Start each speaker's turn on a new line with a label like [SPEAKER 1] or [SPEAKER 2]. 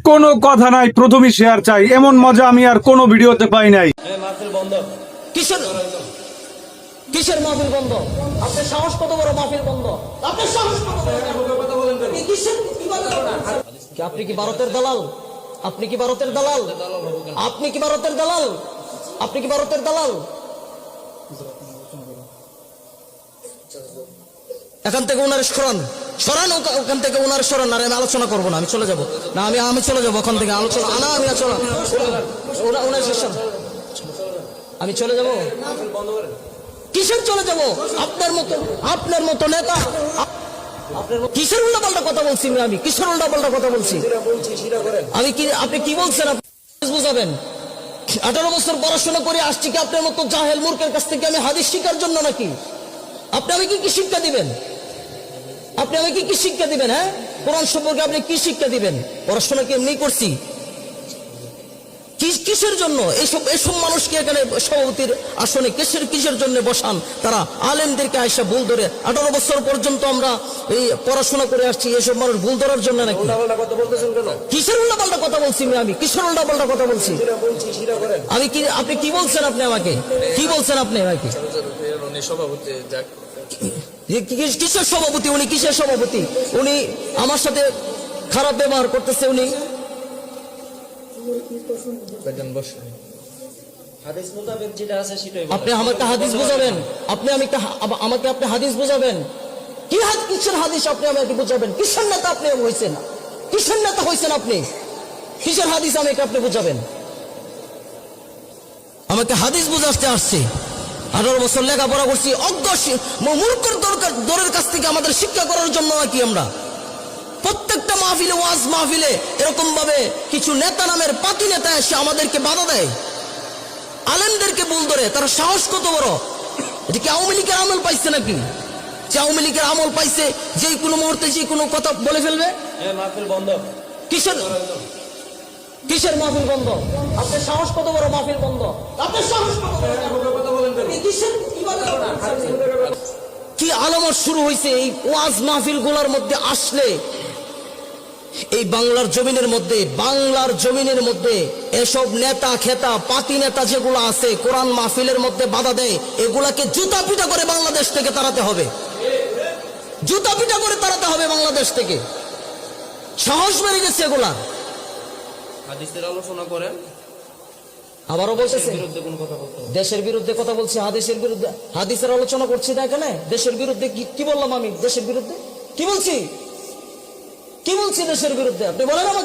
[SPEAKER 1] কোনো কথা নাই, প্রথমই শেয়ার চাই। এমন মজা আমি আর কোনো ভিডিওতে পাই নাই।
[SPEAKER 2] কিসের কিসের মাহফিল বন্ধ? আপনার সাহস কত বড়? মাহফিল বন্ধ? আপনার সাহস কত বড়? আপনি কি ভারতের দালাল? আপনি কি ভারতের দালাল? আপনি কি ভারতের দালাল? আপনি কি ভারতের দালাল? এখান থেকে ওনার সরান, সরান ওখান থেকে ওনার সরান। আর আমি আলোচনা করবো না, আমি চলে যাবো না, আমি চলে যাবো ওখান থেকে। আলোচনা না, আমি চলো ওনার শেষ, আমি চলে যাবো। কিসের চলে যাব? আপনার মতো নেতা কিসের উল্টা পাল্টা কথা বলছি? আমি কিসের উল্টা পাল্টা কথা বলছি? আমি কি, আপনি কি বলছেন? আপনি বুঝাবেন। 18 বছর পড়াশোনা করে আসছি কি আপনার মতো জাহেল মূর্খের কাছ থেকে আমি হাদিস শিখার জন্য নাকি? আপনি আমি কি শিক্ষা দিবেন? আপনি আমি কি শিক্ষা দিবেন? হ্যাঁ, কোরআন সম্পর্কে আপনি কি শিক্ষা দিবেন? পড়াশোনা কি এমনি করছি? কিসের জন্য এসব মানুষকে এখানে সভাপতির আসনে কিসের জন্য বসান? তারা আলেমদেরকে আয়সা ভুল ধরে 18 বছর পর্যন্ত আমরা এই পড়াশোনা করে আসছি, এসব মানুষ ভুল ধরার জন্য নাকি? কিসের উল্টা পাল্টা কথা বলছি? আমি কিসের উল্টা পাল্টা কথা বলছি? আমি কি, আপনি কি বলছেন? আপনি আমাকে কি বলছেন? আপনি আমাকে কিসের সভাপতি? উনি কিসের সভাপতি? উনি আমার সাথে খারাপ ব্যবহার করতেছে। উনি আপনি আমাকে হাদিস বুঝাবেন? আপনি আমাকে আপনি হাদিস বুঝাবেন? কি কিসের হাদিস আপনি আমাকে বুঝাবেন? কিসের নেতা আপনি হয়েছেন? কিসের নেতা হয়েছেন আপনি? কিসের হাদিস আমাকে আপনি বুঝাবেন? আমাকে হাদিস বুঝাতে আসছে। 18 বছর লেখাপড়া করছি, অজ্ঞ মূর্খর দরের কাছ থেকে আমাদের শিক্ষা করার জন্য নাকি আমরা প্রত্যেকটা মাহফিলে, ওয়াজ মাহফিলে এরকম ভাবে কিছু নেতা নামের পাতি নেতা এসে আমাদেরকে বাধা দেয়, আলেমদেরকে ভুল ধরে। তার সাহস কত বড়? এটা কি আওয়ামী লীগের আমল পাইছে নাকি? যে আওয়ামী লীগের আমল পাইছে, যে কোনো মুহূর্তে যে কোনো কথা বলে ফেলবে।
[SPEAKER 3] মাহফিল বন্ধ।
[SPEAKER 2] কিসের কিসের মাহফিল বন্ধ? আপনার সাহস কত বড়? মাহফিল বন্ধ? আপনার সাহস কত বড়? কি আলামত শুরু হয়েছে এই ওয়াজ মাহফিল গুলার মধ্যে আসলে? এই বাংলার জমিনের মধ্যে এসব নেতা খেতা পাতি নেতা যেগুলো আছে, কোরআন মাহফিলের মধ্যে বাধা দেয়, এগুলাকে জুতা পিটা করে বাংলাদেশ থেকে তাড়াতে হবে। জুতা পিটা করে তাড়াতে হবে বাংলাদেশ থেকে। সাহস বেড়ে গেছে এগুলা।
[SPEAKER 3] হাদিসের আলোচনা করেন,
[SPEAKER 2] আবারও বলতেছে দেশের বিরুদ্ধে কথা বলছি, হাদিসের আলোচনা করছি না এখানে। দেশের বিরুদ্ধে কি বললাম আমি? দেশের বিরুদ্ধে কি বলছি? দেশের বিরুদ্ধে আপনি বলেন আমাকে।